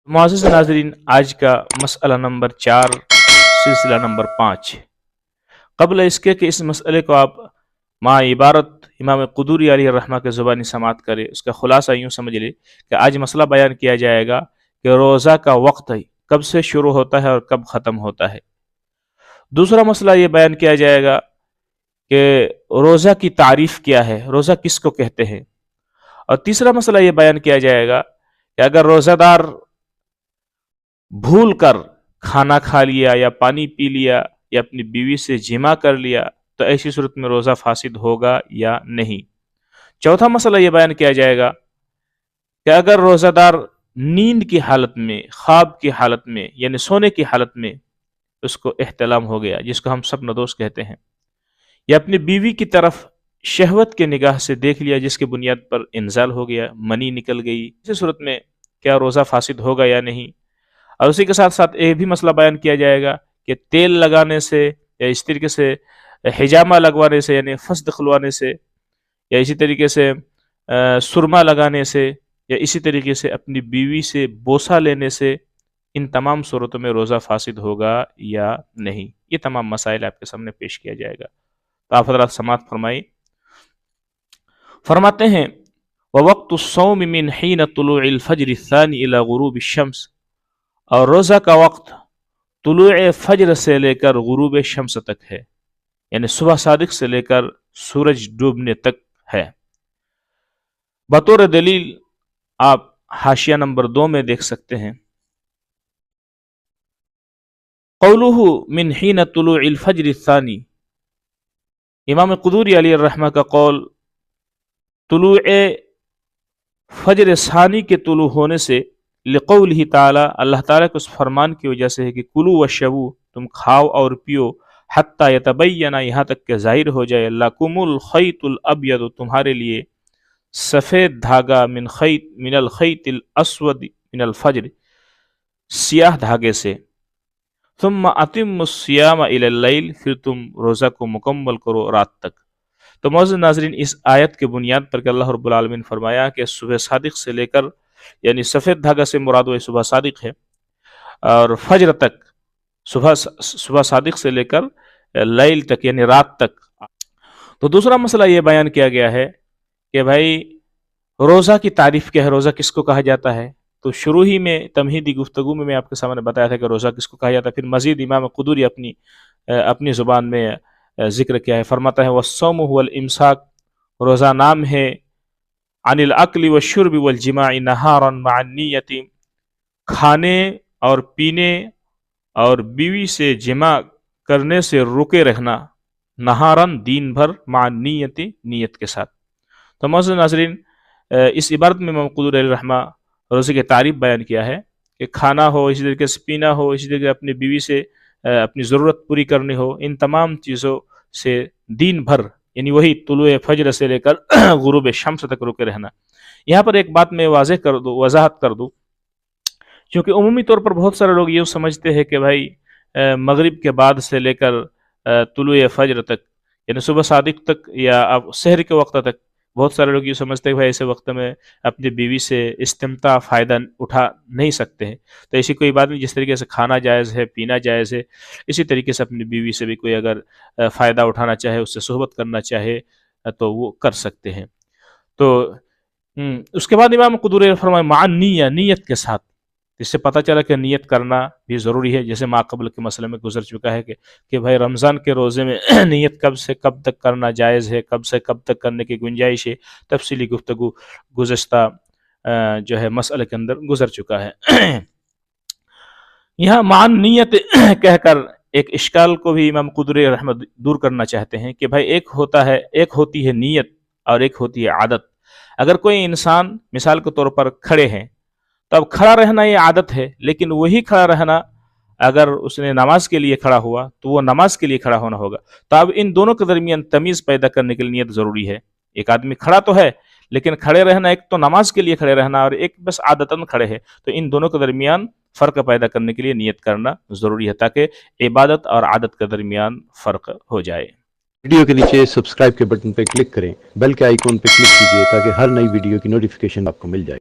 मुआज़्ज़िज़ नाज़रीन, आज का मसला नंबर 4 सिलसिला नंबर 5। क़ब्ल इसके कि इस मसले को आप माँ इबारत इमाम क़ुदूरी अलैहि रहमा के ज़ुबानी समात करें, उसका ख़ुलासा यूँ समझ ले कि आज मसला बयान किया जाएगा कि रोज़ा का वक्त कब से शुरू होता है और कब ख़त्म होता है। दूसरा मसला ये बयान किया जाएगा कि रोज़ा की तारीफ़ क्या है, रोज़ा किसको कहते हैं। और तीसरा मसला ये बयान किया जाएगा कि अगर रोज़ादार भूल कर खाना खा लिया या पानी पी लिया या अपनी बीवी से जिमा कर लिया तो ऐसी सूरत में रोज़ा फासिद होगा या नहीं। चौथा मसला यह बयान किया जाएगा कि अगर रोज़ादार नींद की हालत में, ख्वाब की हालत में यानी सोने की हालत में उसको एहतलाम हो गया, जिसको हम सब नदोष कहते हैं, या अपनी बीवी की तरफ शहवत के निगाह से देख लिया जिसके बुनियाद पर इंजाल हो गया, मनी निकल गई, इसी सूरत में क्या रोज़ा फासिद होगा या नहीं। और उसी के साथ साथ ये भी मसला बयान किया जाएगा कि तेल लगाने से या इस तरीके से हिजामा लगवाने से यानी फस्द खुलवाने से या इसी तरीके से सुरमा लगाने से या इसी तरीके से अपनी बीवी से बोसा लेने से इन तमाम सूरतों में रोज़ा फासिद होगा या नहीं। ये तमाम मसाइल आपके सामने पेश किया जाएगा। तो आप हज़रात समात फरमाई। फरमाते हैं ववक्तुस्सौम मिन हीन तुलूइल फज्र अस्सानी इला गुरूब शम्स, और रोज़ा का वक्त तुलूए फज्र से लेकर गुरूब शम्स तक है, यानी सुबह सादिक से लेकर सूरज डूबने तक है। बतौर दलील आप हाशिया नंबर 2 में देख सकते हैं कौलुहु मिन हीन तुलूइल फज्र अस्सानी, इमाम क़ुदूरी अलैहि रहमा का कौल तुलूए फज्र सानी के तुलू होने से लिक़ौलिही ताला, अल्लाह ताला के उस फरमान की वजह से है कि कुलू वशबू, तुम खाओ और पियो, हत्ता यतबय्यना, यहाँ तक के जाहिर हो जाए, लकुमुल खैतुल अब्यद, तुम्हारे लिए सफ़ेद धागा, मिनल खैतिल अस्वद मिनल फज्र, सियाह धागे से, सुम्मा अतिम्मुस सियाम इलल लैल, फिर तुम रोज़ा को मुकम्मल करो रात तक। तो मौजूद नाजरीन, इस आयत के बुनियाद पर कि अल्लाह रब्बुल आलमीन फरमाया कि सुबह सादिक से लेकर यानी सफ़ेद धागा से मुराद वह सुबह सादिक है और फज्र तक, सुबह सादिक से लेकर लैल तक यानी रात तक। तो दूसरा मसला ये बयान किया गया है कि भाई रोज़ा की तारीफ़ क्या है, रोज़ा किसको कहा जाता है। तो शुरू ही में तमहीदी गुफ्तगू में मैं आपके सामने बताया था कि रोज़ा किसको कहा जाता है। फिर मज़ीद इमाम क़ुदूरी अपनी ज़ुबान में ज़िक्र किया है। फरमाता है वस्सौम हुवल इमसाक, रोज़ा नाम है अनिल अक्ली व शुर्ब वल जिमाई नहारन मअन नियति, खाने और पीने और बीवी से जिमा करने से रुके रहना, नहारन दिन भर, मअन नियति, नियत के साथ। तो मौजूद नाज़रीन, इस इबारत में इमाम क़ुदूरी अलैहि रहमा रोज़े की तारीफ़ बयान किया है कि खाना हो, इसी तरीके से पीना हो, इसी तरीके अपनी बीवी से अपनी ज़रूरत पूरी करनी हो, इन तमाम चीज़ों से दिन भर यानी वही तुलुए फज्र से लेकर गुरूब शम्स तक रुके रहना। यहाँ पर एक बात मैं वजाहत कर दूँ, क्योंकि उमूमी तौर पर बहुत सारे लोग ये समझते हैं कि भाई मगरिब के बाद से लेकर तुलुए फज्र तक यानी सुबह सादिक तक या अब सहर के वक्त तक बहुत सारे लोग ये समझते हैं भाई ऐसे वक्त में अपनी बीवी से इस्तिमता फ़ायदा उठा नहीं सकते हैं। तो ऐसी कोई बात नहीं, जिस तरीके से खाना जायज़ है, पीना जायज़ है, इसी तरीके से अपनी बीवी से भी कोई अगर फ़ायदा उठाना चाहे, उससे सोहबत करना चाहे तो वो कर सकते हैं। तो उसके बाद इमाम क़ुदूरी फरमाए माअन निय्या, नियत के साथ। इससे पता चला कि नियत करना भी ज़रूरी है, जैसे माक़बल के मसले में गुजर चुका है कि भाई रमज़ान के रोज़े में नियत कब से कब तक करना जायज़ है, कब से कब तक करने की गुंजाइश है, तफसीली गुफ्तगू गुज़श्ता जो है मसले के अंदर गुजर चुका है। यहाँ मान नियत कहकर एक इश्काल को भी इमाम क़ुदूरी रहमत दूर करना चाहते हैं कि भाई एक होती है नियत और एक होती है आदत। अगर कोई इंसान मिसाल के तौर पर खड़े हैं तो अब खड़ा रहना ये आदत है, लेकिन वही खड़ा रहना अगर उसने नमाज के लिए खड़ा हुआ तो वो नमाज के लिए खड़ा होना होगा। तो अब इन दोनों के दरमियान तमीज़ पैदा करने के लिए नियत ज़रूरी है। एक आदमी खड़ा तो है, लेकिन खड़े रहना एक तो नमाज के लिए खड़े रहना और एक बस आदतन खड़े है, तो इन दोनों के दरमियान फ़र्क पैदा करने के लिए नियत करना ज़रूरी है ताकि इबादत और आदत के दरमियान फ़र्क हो जाए। वीडियो के नीचे सब्सक्राइब के बटन पर क्लिक करें, बेल के आइकॉन पर क्लिक कीजिए ताकि हर नई वीडियो की नोटिफिकेशन आपको मिल जाए।